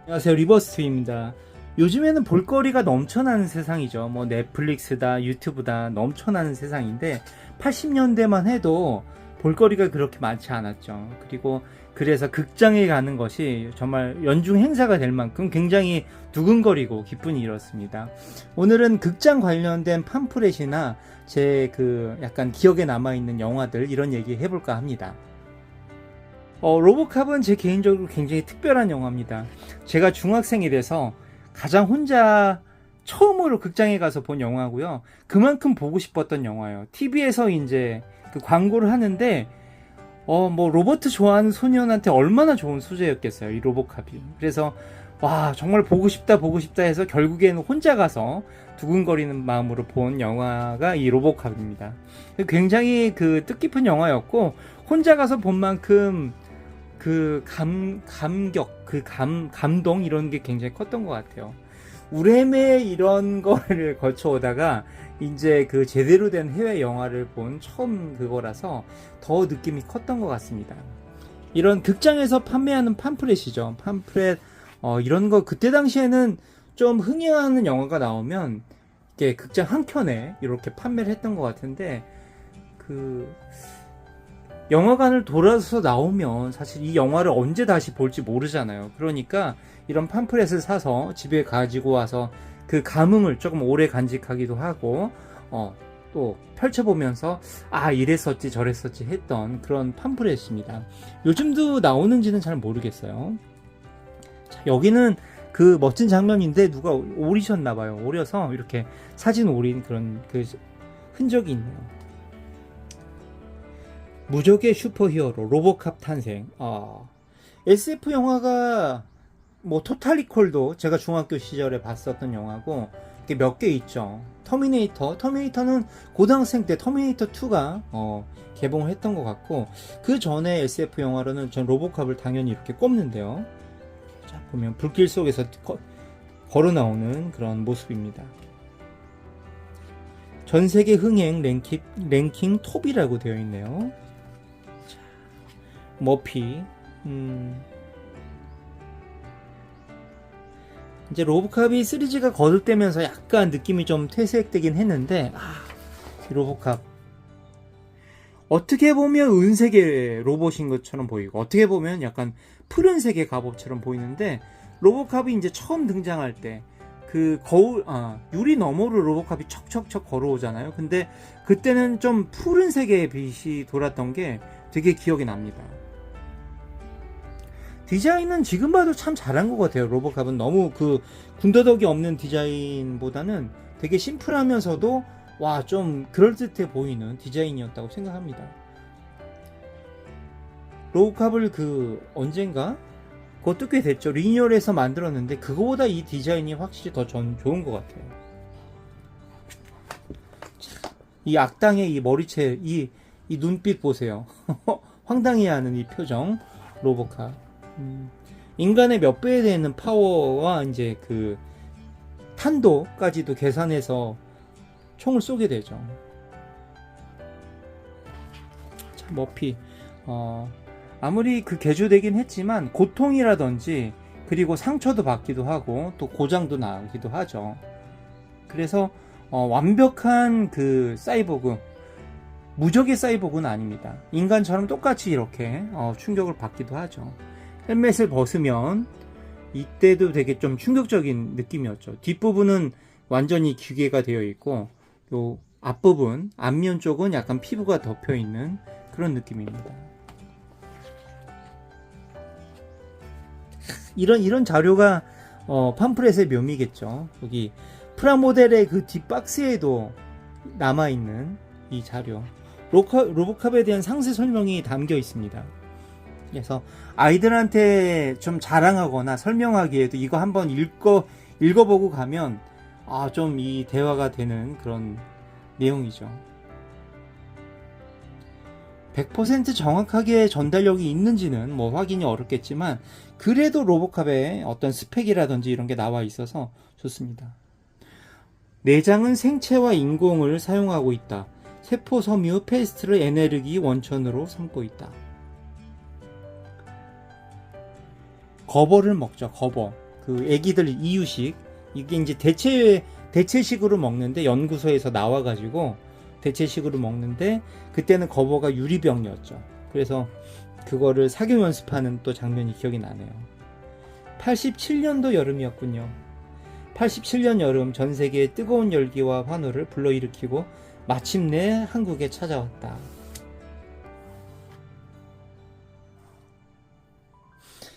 안녕하세요, 리버스트입니다. 요즘에는 볼거리가 넘쳐나는 세상이죠. 뭐 넷플릭스다, 유튜브다 넘쳐나는 세상인데 80년대만 해도 볼거리가 그렇게 많지 않았죠. 그리고 그래서 극장에 가는 것이 정말 연중 행사가 될 만큼 굉장히 두근거리고 기쁜 일이었습니다. 오늘은 극장 관련된 팜프렛이나 제 약간 기억에 남아있는 영화들 이런 얘기 해볼까 합니다. 로보캅은 제 개인적으로 굉장히 특별한 영화입니다. 제가 중학생이 돼서 가장 혼자 처음으로 극장에 가서 본 영화고요. 그만큼 보고 싶었던 영화예요. TV에서 이제 그 광고를 하는데 뭐 로버트 좋아하는 소년한테 얼마나 좋은 소재였겠어요, 이 로보캅이. 그래서 와, 정말 보고 싶다 해서 결국에는 혼자 가서 두근거리는 마음으로 본 영화가 이 로보캅입니다. 굉장히 뜻깊은 영화였고, 혼자 가서 본 만큼 감동 이런 게 굉장히 컸던 것 같아요. 우레메 이런 거를 거쳐오다가 이제 제대로 된 해외 영화를 본 처음 그거라서 더 느낌이 컸던 것 같습니다. 이런 극장에서 판매하는 팜프렛이죠. 팜프렛 이런 거 그때 당시에는 좀 흥행하는 영화가 나오면 이렇게 극장 한 켠에 이렇게 판매를 했던 것 같은데 영화관을 돌아서 나오면 사실 이 영화를 언제 다시 볼지 모르잖아요. 그러니까 이런 팜프렛을 사서 집에 가지고 와서 그 감흥을 조금 오래 간직하기도 하고 또 펼쳐보면서 이랬었지 저랬었지 했던 그런 팜프렛입니다. 요즘도 나오는지는 잘 모르겠어요. 자, 여기는 그 멋진 장면인데 누가 오리셨나봐요. 오려서 이렇게 사진 오린 그런 흔적이 있네요. 무적의 슈퍼히어로 로보캅 탄생. SF 영화가 뭐 토탈리콜도 제가 중학교 시절에 봤었던 영화고 몇 개 있죠. 터미네이터는 고등학생 때 터미네이터 2가 개봉을 했던 것 같고, 그 전에 SF 영화로는 전 로보캅을 당연히 이렇게 꼽는데요. 자, 보면 불길 속에서 걸어 나오는 그런 모습입니다. 전 세계 흥행 랭킹 톱이라고 되어 있네요. 머피. 이제 로보캅이 시리즈가 거듭되면서 약간 느낌이 좀 퇴색되긴 했는데, 이 로보캅 어떻게 보면 은색의 로봇인 것처럼 보이고, 어떻게 보면 약간 푸른색의 갑옷처럼 보이는데, 로보캅이 이제 처음 등장할 때 유리 너머로 로보캅이 척척척 걸어오잖아요. 근데 그때는 좀 푸른색의 빛이 돌았던 게 되게 기억이 납니다. 디자인은 지금 봐도 참 잘한 것 같아요. 로보캅은 너무 군더더기 없는 디자인보다는 되게 심플하면서도 좀 그럴듯해 보이는 디자인이었다고 생각합니다. 로보캅을 언젠가 그것도 꽤 됐죠. 리뉴얼해서 만들었는데 그거보다 이 디자인이 확실히 더 좋은 것 같아요. 이 악당의 이 머리채, 이 눈빛 보세요. 황당해하는 이 표정. 로보캅. 인간의 몇 배에 되는 파워와 이제 탄도까지도 계산해서 총을 쏘게 되죠. 자, 머피. 아무리 개조되긴 했지만 고통이라든지 그리고 상처도 받기도 하고 또 고장도 나기도 하죠. 그래서 완벽한 사이보그, 무적의 사이보그는 아닙니다. 인간처럼 똑같이 이렇게 충격을 받기도 하죠. 헬멧을 벗으면 이때도 되게 좀 충격적인 느낌이었죠. 뒷부분은 완전히 기계가 되어 있고 요 앞부분, 앞면 쪽은 약간 피부가 덮여 있는 그런 느낌입니다. 이런 자료가 팜프렛의 묘미겠죠. 여기 프라모델의 뒷박스에도 남아있는 이 자료, 로보캅에 대한 상세 설명이 담겨 있습니다. 그래서 아이들한테 좀 자랑하거나 설명하기에도 이거 한번 읽어보고 가면 좀 이 대화가 되는 그런 내용이죠. 100% 정확하게 전달력이 있는지는 뭐 확인이 어렵겠지만 그래도 로보캅의 어떤 스펙이라든지 이런 게 나와 있어서 좋습니다. 내장은 생체와 인공을 사용하고 있다. 세포 섬유 페스트를 에너지 원천으로 삼고 있다. 거버를 먹죠. 거버. 그 애기들 이유식, 이게 이제 대체식으로 먹는데, 연구소에서 나와가지고 대체식으로 먹는데, 그때는 거버가 유리병이었죠. 그래서 그거를 사격 연습하는 또 장면이 기억이 나네요. 87년도 여름이었군요. 87년 여름, 전 세계의 뜨거운 열기와 환호를 불러일으키고 마침내 한국에 찾아왔다.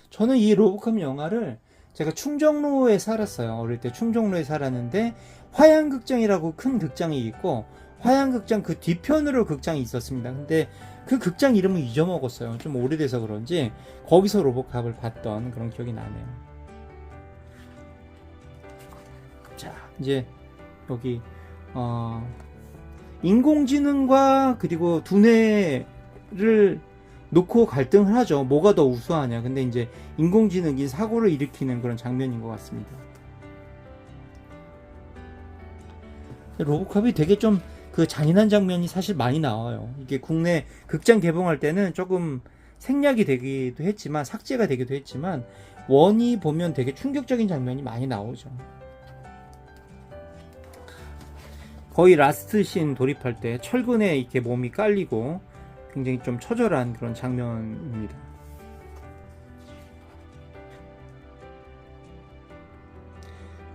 저는 이 로보캅 영화를, 제가 충정로에 살았어요. 어릴 때 충정로에 살았는데 화양극장이라고 큰 극장이 있고, 화양극장 그 뒤편으로 극장이 있었습니다. 근데 그 극장 이름은 잊어먹었어요. 좀 오래돼서 그런지 거기서 로보캅을 봤던 그런 기억이 나네요. 자, 이제 여기 인공지능과 그리고 두뇌를 놓고 갈등을 하죠. 뭐가 더 우수하냐. 근데 이제 인공지능이 사고를 일으키는 그런 장면인 것 같습니다. 로보캅이 되게 좀 그 잔인한 장면이 사실 많이 나와요. 이게 국내 극장 개봉할 때는 조금 생략이 되기도 했지만, 삭제가 되기도 했지만, 원이 보면 되게 충격적인 장면이 많이 나오죠. 거의 라스트 씬 돌입할 때 철근에 이렇게 몸이 깔리고 굉장히 좀 처절한 그런 장면입니다.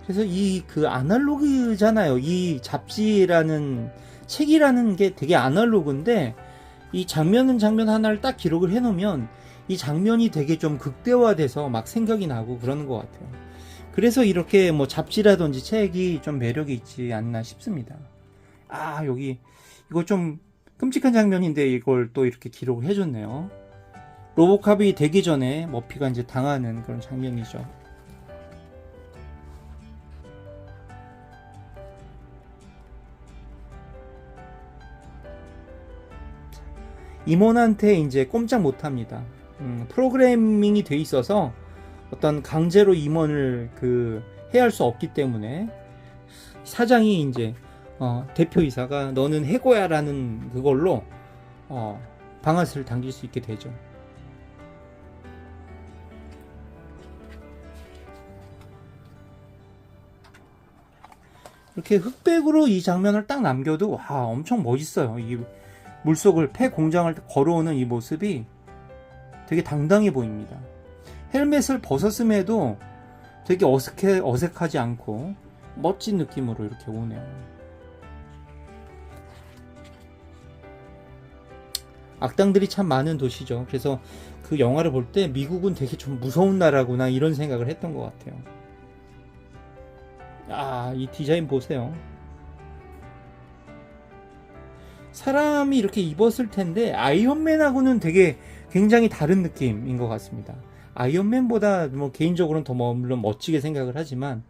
그래서 이 그 아날로그잖아요. 이 잡지라는 책이라는 게 되게 아날로그인데, 이 장면은 장면 하나를 딱 기록을 해놓으면 이 장면이 되게 좀 극대화돼서 막 생각이 나고 그러는 것 같아요. 그래서 이렇게 뭐 잡지라든지 책이 좀 매력이 있지 않나 싶습니다. 아, 여기 이거 좀 끔찍한 장면인데 이걸 또 이렇게 기록을 해줬네요. 로보캅이 되기 전에 머피가 이제 당하는 그런 장면이죠. 임원한테 이제 꼼짝 못합니다. 프로그래밍이 돼 있어서 어떤 강제로 임원을 해할 수 없기 때문에, 사장이 이제 대표이사가 너는 해고야라는 그걸로 방아쇠를 당길 수 있게 되죠. 이렇게 흑백으로 이 장면을 딱 남겨도 와, 엄청 멋있어요. 이 물속을 폐 공장을 걸어오는 이 모습이 되게 당당해 보입니다. 헬멧을 벗었음에도 되게 어색하지 않고 멋진 느낌으로 이렇게 오네요. 악당들이 참 많은 도시죠. 그래서 그 영화를 볼 때 미국은 되게 좀 무서운 나라구나 이런 생각을 했던 것 같아요. 아, 이 디자인 보세요. 사람이 이렇게 입었을 텐데 아이언맨하고는 되게 굉장히 다른 느낌인 것 같습니다. 아이언맨보다 뭐 개인적으로는 더 물론 멋지게 생각을 하지만,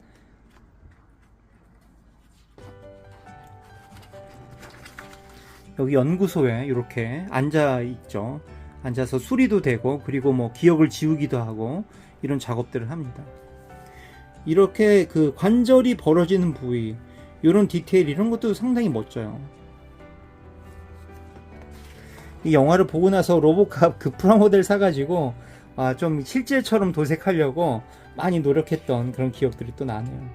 여기 연구소에 이렇게 앉아 있죠. 앉아서 수리도 되고, 그리고 뭐 기억을 지우기도 하고 이런 작업들을 합니다. 이렇게 그 관절이 벌어지는 부위, 이런 디테일, 이런 것도 상당히 멋져요. 이 영화를 보고 나서 로보캅 그 프라모델 사가지고 좀 실제처럼 도색하려고 많이 노력했던 그런 기억들이 또 나네요.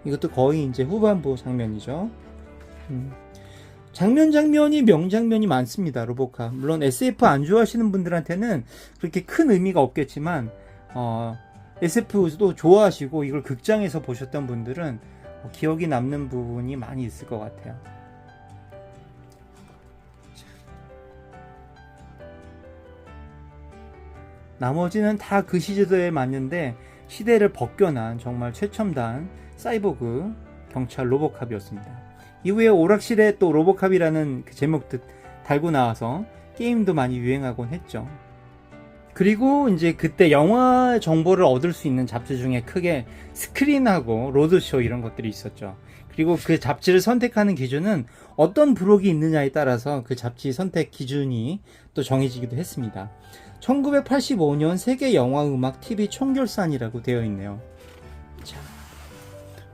이것도 거의 이제 후반부 장면이죠. 장면이 명장면이 많습니다. 로보캅. 물론 SF 안 좋아하시는 분들한테는 그렇게 큰 의미가 없겠지만, SF도 좋아하시고 이걸 극장에서 보셨던 분들은 기억이 남는 부분이 많이 있을 것 같아요. 나머지는 다 그 시대에 맞는데 시대를 벗겨난 정말 최첨단 사이보그 경찰 로보캅이었습니다. 이후에 오락실에 또 로보캅이라는 그 제목도 달고 나와서 게임도 많이 유행하곤 했죠. 그리고 이제 그때 영화 정보를 얻을 수 있는 잡지 중에 크게 스크린하고 로드쇼 이런 것들이 있었죠. 그리고 그 잡지를 선택하는 기준은 어떤 부록이 있느냐에 따라서 그 잡지 선택 기준이 또 정해지기도 했습니다. 1985년 세계 영화음악 TV 총결산이라고 되어 있네요. 자,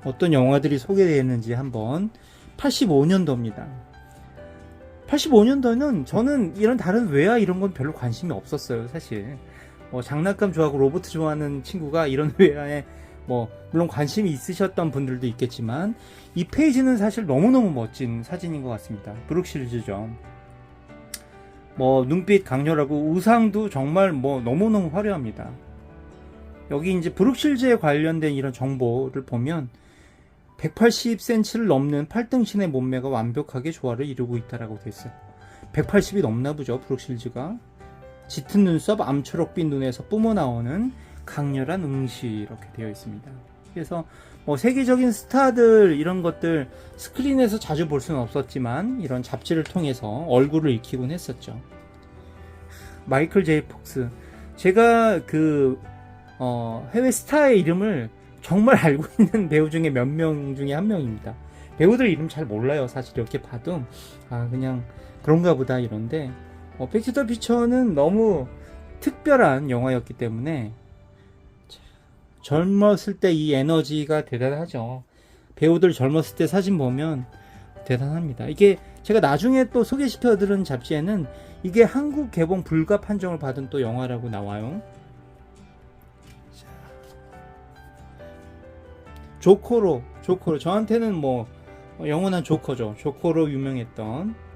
어떤 영화들이 소개되었는지 한번. 85년도입니다. 85년도는 저는 이런 다른 외화 이런 건 별로 관심이 없었어요, 사실. 장난감 좋아하고 로봇 좋아하는 친구가 이런 회화에 물론 관심이 있으셨던 분들도 있겠지만 이 페이지는 사실 너무너무 멋진 사진인 것 같습니다. 브룩실즈죠. 눈빛 강렬하고 의상도 정말 너무너무 화려합니다. 여기 이제 브룩실즈에 관련된 이런 정보를 보면 180cm를 넘는 팔등신의 몸매가 완벽하게 조화를 이루고 있다라고 되어 있어요. 180이 넘나 보죠, 브룩실즈가. 짙은 눈썹, 암초록빛 눈에서 뿜어나오는 강렬한 응시 이렇게 되어 있습니다. 그래서 세계적인 스타들 이런 것들 스크린에서 자주 볼 수는 없었지만 이런 잡지를 통해서 얼굴을 익히곤 했었죠. 마이클 제이 폭스, 제가 해외 스타의 이름을 정말 알고 있는 배우 중에 몇 명 중에 한 명입니다. 배우들 이름 잘 몰라요. 사실 이렇게 봐도 그냥 그런가 보다 이런데 백 투 더 퓨처는 너무 특별한 영화였기 때문에 젊었을 때 이 에너지가 대단하죠. 배우들 젊었을 때 사진 보면 대단합니다. 이게 제가 나중에 또 소개시켜드린 잡지에는 이게 한국 개봉 불가 판정을 받은 또 영화라고 나와요. 조코로 저한테는 영원한 조커죠. 조코로 유명했던.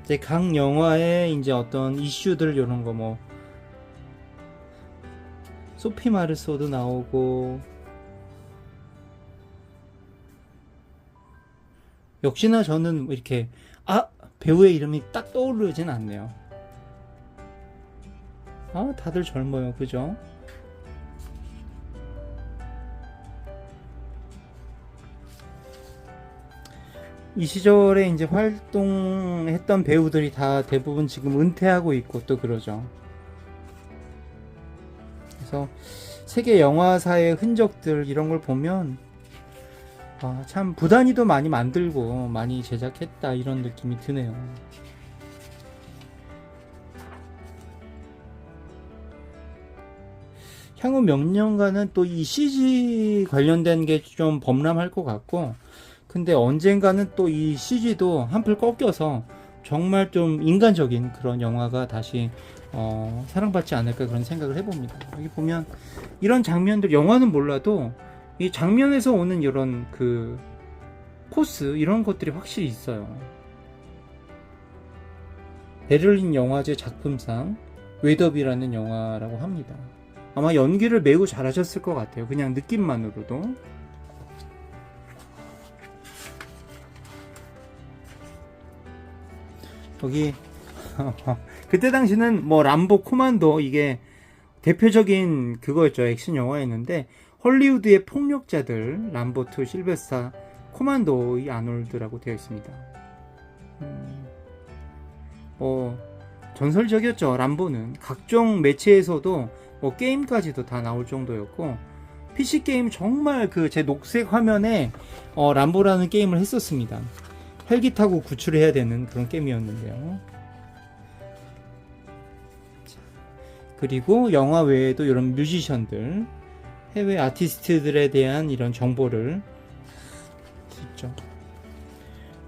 이제 각 영화의 이제 어떤 이슈들 이런 거 소피 마르소도 나오고, 역시나 저는 이렇게 배우의 이름이 딱 떠오르진 않네요. 다들 젊어요, 그죠? 이 시절에 이제 활동했던 배우들이 다 대부분 지금 은퇴하고 있고 또 그러죠. 그래서 세계 영화사의 흔적들 이런 걸 보면 참 부단히도 많이 만들고 많이 제작했다 이런 느낌이 드네요. 향후 몇 년간은 또 이 CG 관련된 게 좀 범람할 것 같고, 근데 언젠가는 또 이 CG도 한풀 꺾여서 정말 좀 인간적인 그런 영화가 다시 사랑받지 않을까 그런 생각을 해봅니다. 여기 보면 이런 장면들, 영화는 몰라도 이 장면에서 오는 이런 포스 이런 것들이 확실히 있어요. 베를린 영화제 작품상 웨더비라는 영화라고 합니다. 아마 연기를 매우 잘하셨을 것 같아요. 그냥 느낌만으로도. 여기 그때 당시는 람보 코만도 이게 대표적인 그거였죠. 액션 영화였는데 헐리우드의 폭력자들 람보2 실베스타 코만도의 아놀드라고 되어 있습니다. 전설적이었죠. 람보는 각종 매체에서도 게임까지도 다 나올 정도였고, PC게임 정말 제 녹색 화면에 람보라는 게임을 했었습니다. 헬기 타고 구출해야 되는 그런 게임이었는데요. 그리고 영화 외에도 이런 뮤지션들, 해외 아티스트들에 대한 이런 정보를 있죠.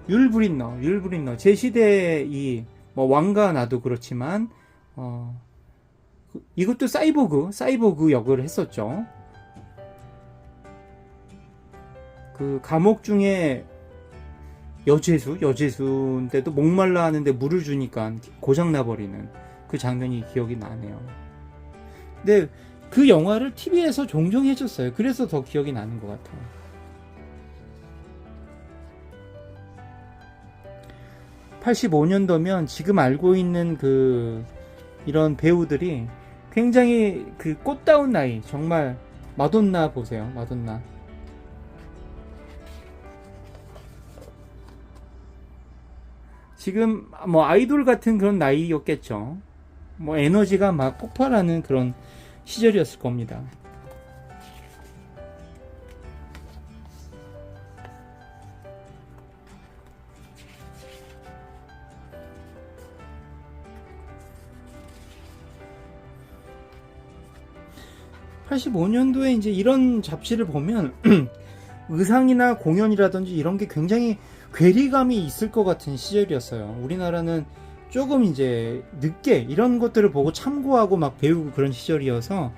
율 브린너 제 시대의 이 왕과 나도 그렇지만 이것도 사이보그 역을 했었죠. 그 감옥 중에 여죄수인데도 목말라 하는데 물을 주니까 고장나버리는 그 장면이 기억이 나네요. 근데 그 영화를 TV에서 종종 해줬어요. 그래서 더 기억이 나는 것 같아요. (85년도면) 지금 알고 있는 이런 배우들이 굉장히 꽃다운 나이, 정말 마돈나 보세요. 마돈나. 지금 아이돌 같은 그런 나이였겠죠. 에너지가 막 폭발하는 그런 시절이었을 겁니다. (85년도에) 이제 이런 잡지를 보면 의상이나 공연이라든지 이런 게 굉장히 괴리감이 있을 것 같은 시절이었어요. 우리나라는 조금 이제 늦게 이런 것들을 보고 참고하고 막 배우고 그런 시절이어서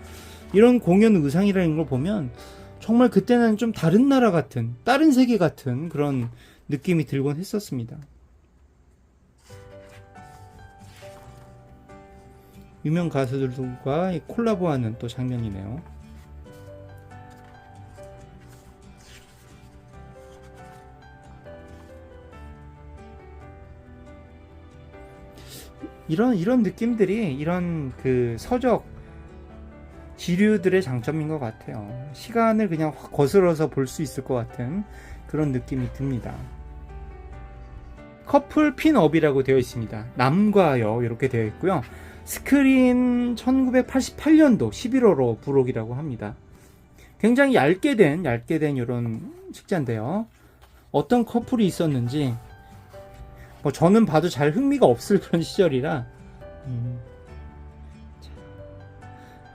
이런 공연 의상이라는 걸 보면 정말 그때는 좀 다른 나라 같은, 다른 세계 같은 그런 느낌이 들곤 했었습니다. 유명 가수들과 콜라보하는 또 장면이네요. 이런 느낌들이 이런 그 서적 지류들의 장점인 것 같아요. 시간을 그냥 확 거슬러서 볼 수 있을 것 같은 그런 느낌이 듭니다. 커플 핀업이라고 되어 있습니다. 남과 여 이렇게 되어 있고요. 스크린 1988년도 11월호 부록이라고 합니다. 굉장히 얇게 된 이런 책자인데요. 어떤 커플이 있었는지 뭐 저는 봐도 잘 흥미가 없을 그런 시절이라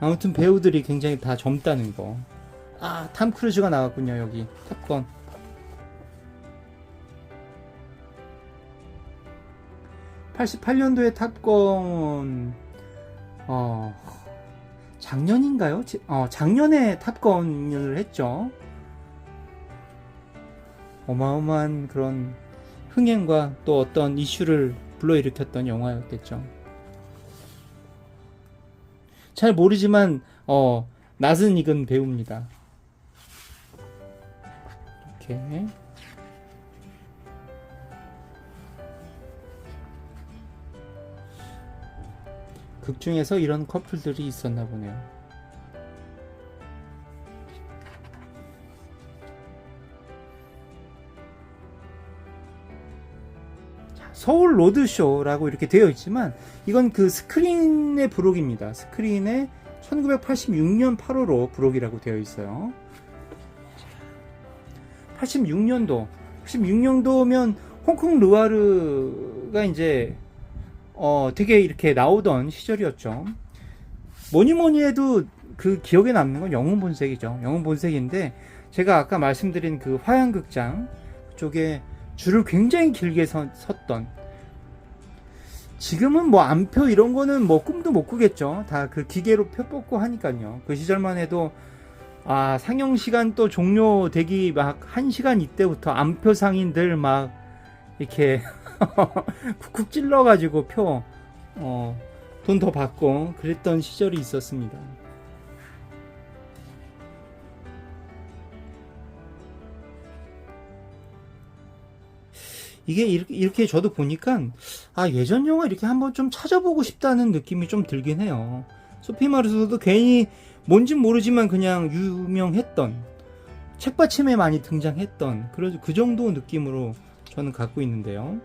아무튼 배우들이 굉장히 다 젊다는 거. 아, 탐 크루즈가 나왔군요. 여기 탑건. (88년도에) 탑건 작년인가요? 작년에 탑건을 했죠. 어마어마한 그런 흥행과 또 어떤 이슈를 불러일으켰던 영화였겠죠. 잘 모르지만 낯은 익은 배우입니다. 이렇게 극 중에서 이런 커플들이 있었나 보네요. 서울 로드쇼라고 이렇게 되어 있지만 이건 그 스크린의 부록입니다. 스크린의 1986년 8월호 부록이라고 되어 있어요. 86년도면 홍콩 르와르가 이제 되게 이렇게 나오던 시절이었죠. 뭐니 해도 그 기억에 남는 건 영웅본색이죠. 영웅본색인데 제가 아까 말씀드린 그 화양극장 쪽에 줄을 굉장히 길게 섰던, 지금은 뭐 안표 이런 거는 뭐 꿈도 못 꾸겠죠. 다 그 기계로 표 뽑고 하니까요. 그 시절만 해도 상영 시간 또 종료되기 막 1시간 이때부터 안표 상인들 막 이렇게 쿡쿡 찔러가지고 표 돈 더 받고 그랬던 시절이 있었습니다. 이게 이렇게 저도 보니까 예전 영화 이렇게 한번 좀 찾아보고 싶다는 느낌이 좀 들긴 해요. 소피 마르소도 괜히 뭔진 모르지만 그냥 유명했던, 책받침에 많이 등장했던 그 정도 느낌으로 저는 갖고 있는데요.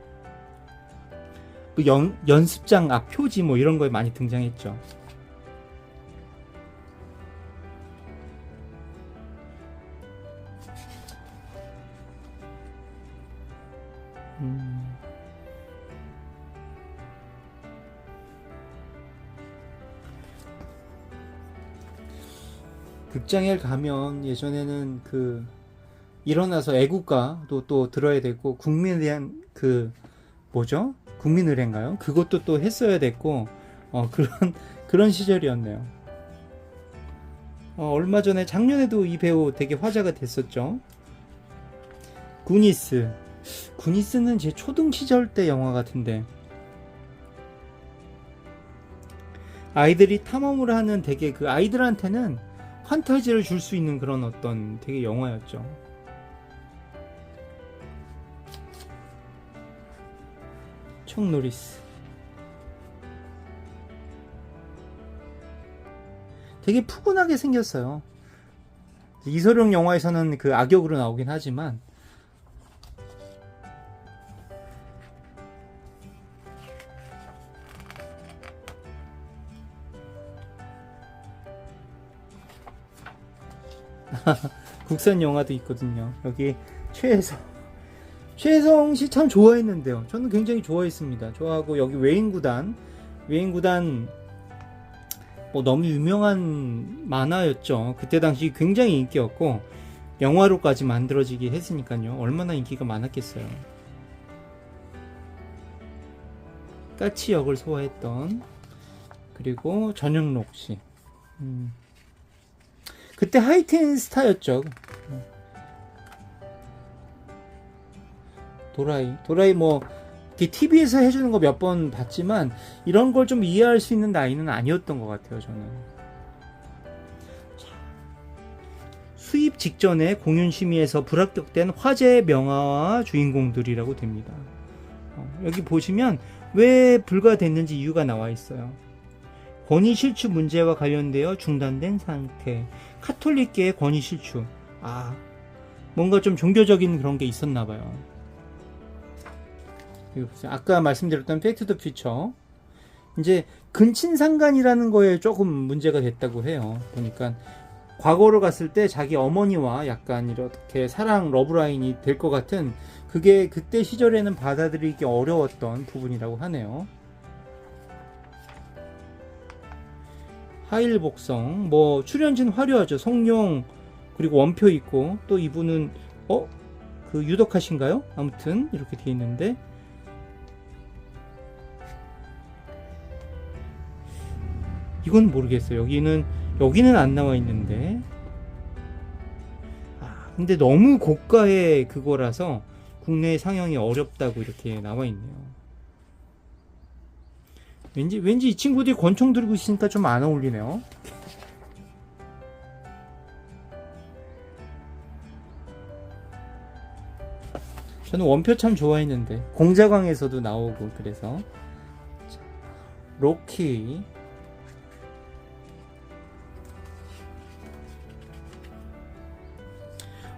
연습장 앞 표지 뭐 이런 거에 많이 등장했죠. 극장에 가면 예전에는 그 일어나서 애국가도 또 들어야 되고 국민에 대한 그 뭐죠? 국민의례인가요? 그것도 또 했어야 됐고 그런 시절이었네요. 얼마 전에 작년에도 이 배우 되게 화제가 됐었죠. 구니스는 제 초등 시절 때 영화 같은데, 아이들이 탐험을 하는 되게 그 아이들한테는 판타지를 줄 수 있는 그런 어떤 되게 영화였죠. 척 노리스 되게 푸근하게 생겼어요. 이소룡 영화에서는 그 악역으로 나오긴 하지만 국산 영화도 있거든요. 여기 최혜성 씨 참 좋아했는데요. 저는 굉장히 좋아했습니다. 좋아하고 여기 외인구단 뭐 너무 유명한 만화였죠. 그때 당시 굉장히 인기였고 영화로까지 만들어지게 했으니까요. 얼마나 인기가 많았겠어요. 까치 역을 소화했던, 그리고 전영록 씨. 그때 하이틴 스타였죠. 도라이 뭐 TV에서 해주는 거 몇 번 봤지만 이런 걸 좀 이해할 수 있는 나이는 아니었던 것 같아요, 저는. 수입 직전에 공윤심의에서 불합격된 화제의 명화와 주인공들이라고 됩니다. 여기 보시면 왜 불가됐는지 이유가 나와 있어요. 권위 실추 문제와 관련되어 중단된 상태. 카톨릭계의 권위 실추. 뭔가 좀 종교적인 그런 게 있었나 봐요. 아까 말씀드렸던 팩트 더 퓨처. 이제 근친상간이라는 거에 조금 문제가 됐다고 해요. 보니까 과거로 갔을 때 자기 어머니와 약간 이렇게 사랑 러브라인이 될 것 같은, 그게 그때 시절에는 받아들이기 어려웠던 부분이라고 하네요. 하일복성, 뭐 출연진 화려하죠. 성룡, 그리고 원표 있고, 또 이분은 그 유덕하신가요? 아무튼 이렇게 돼 있는데, 이건 모르겠어요. 여기는 안 나와 있는데. 근데 너무 고가의 그거라서 국내에 상영이 어렵다고 이렇게 나와 있네요. 왠지 이 친구들이 권총 들고 있으니까 좀 안 어울리네요. 저는 원표 참 좋아했는데, 공자광에서도 나오고. 그래서 로키,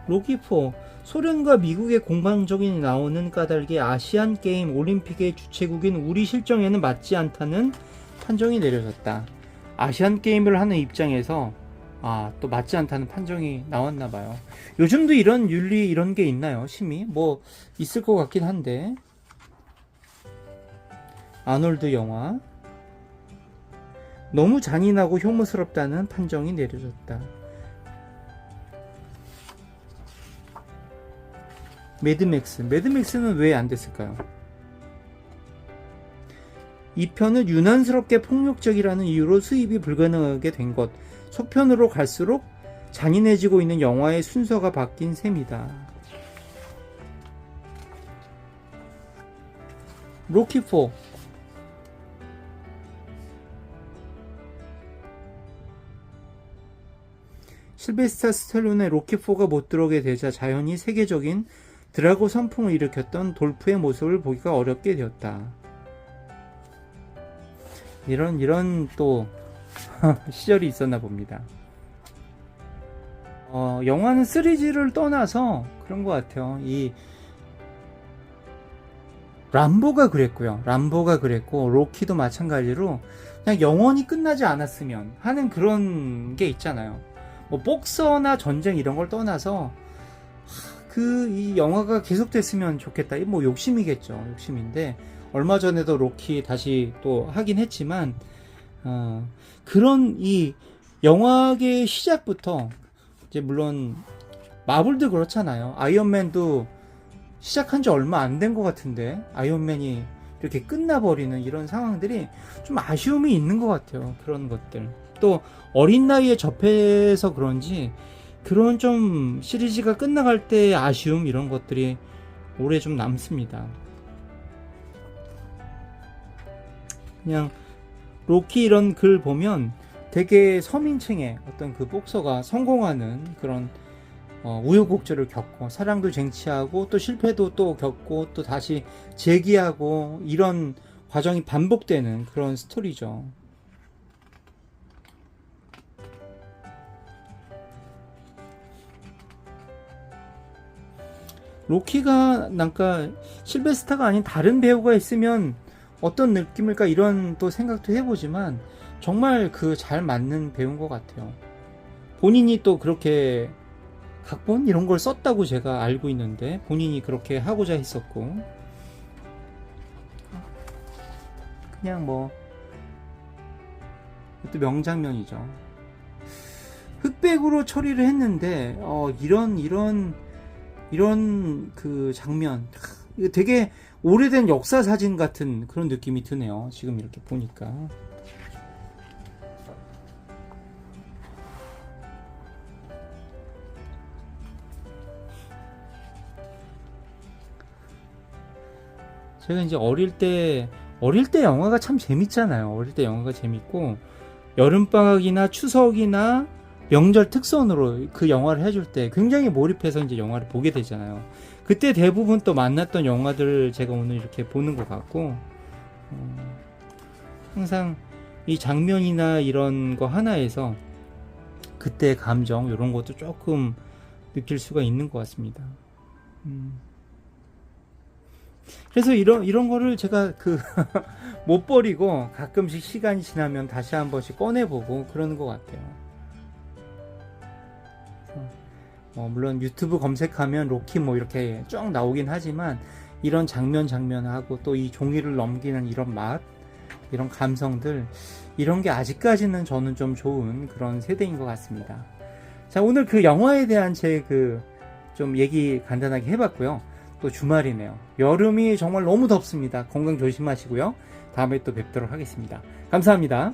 로키4, 소련과 미국의 공방적인 나오는 까닭에 아시안 게임 올림픽의 주최국인 우리 실정에는 맞지 않다는 판정이 내려졌다. 아시안 게임을 하는 입장에서 또 맞지 않다는 판정이 나왔나 봐요. 요즘도 이런 윤리 이런 게 있나요? 심의? 뭐 있을 것 같긴 한데. 아놀드 영화. 너무 잔인하고 혐오스럽다는 판정이 내려졌다. 매드맥스는 왜 안 됐을까요? 이 편은 유난스럽게 폭력적이라는 이유로 수입이 불가능하게 된 것. 소편으로 갈수록 잔인해지고 있는 영화의 순서가 바뀐 셈이다. 로키4, 실베스타 스탈론의 로키4가 못 들어오게 되자 자연히 세계적인 드라고 선풍을 일으켰던 돌프의 모습을 보기가 어렵게 되었다. 이런 또 시절이 있었나 봅니다. 영화는 3G를 떠나서 그런 것 같아요. 이 람보가 그랬고 로키도 마찬가지로 그냥 영원히 끝나지 않았으면 하는 그런 게 있잖아요. 뭐 복서나 전쟁 이런 걸 떠나서 이 영화가 계속됐으면 좋겠다. 뭐 욕심이겠죠. 욕심인데 얼마 전에도 로키 다시 또 하긴 했지만 그런 이 영화계의 시작부터 이제 물론 마블도 그렇잖아요. 아이언맨도 시작한 지 얼마 안 된 것 같은데 아이언맨이 이렇게 끝나버리는 이런 상황들이 좀 아쉬움이 있는 것 같아요. 그런 것들. 또 어린 나이에 접해서 그런지 그런 좀 시리즈가 끝나갈 때의 아쉬움 이런 것들이 오래 좀 남습니다. 그냥 로키 이런 글 보면 되게 서민층의 어떤 그 복서가 성공하는 그런 우여곡절을 겪고 사랑도 쟁취하고 또 실패도 또 겪고 또 다시 재기하고 이런 과정이 반복되는 그런 스토리죠. 로키가 그러니까 실베스타가 아닌 다른 배우가 있으면 어떤 느낌일까 이런 또 생각도 해보지만 정말 그 잘 맞는 배우인 것 같아요. 본인이 또 그렇게 각본 이런 걸 썼다고 제가 알고 있는데 본인이 그렇게 하고자 했었고 그냥 뭐 또 명장면이죠. 흑백으로 처리를 했는데 이런 그 장면, 이거 되게 오래된 역사 사진 같은 그런 느낌이 드네요. 지금 이렇게 보니까. 제가 이제 어릴 때 영화가 참 재밌잖아요. 어릴 때 영화가 재밌고, 여름방학이나 추석이나 명절 특선으로 그 영화를 해줄 때 굉장히 몰입해서 이제 영화를 보게 되잖아요. 그때 대부분 또 만났던 영화들을 제가 오늘 이렇게 보는 것 같고, 항상 이 장면이나 이런 거 하나에서 그때의 감정, 이런 것도 조금 느낄 수가 있는 것 같습니다. 그래서 이런 거를 제가 못 버리고 가끔씩 시간이 지나면 다시 한 번씩 꺼내보고 그러는 것 같아요. 물론 유튜브 검색하면 로키 뭐 이렇게 쭉 나오긴 하지만, 이런 장면하고 또 이 종이를 넘기는 이런 맛, 이런 감성들, 이런 게 아직까지는 저는 좀 좋은 그런 세대인 것 같습니다. 자, 오늘 그 영화에 대한 제 좀 얘기 간단하게 해봤고요. 또 주말이네요. 여름이 정말 너무 덥습니다. 건강 조심하시고요. 다음에 또 뵙도록 하겠습니다. 감사합니다.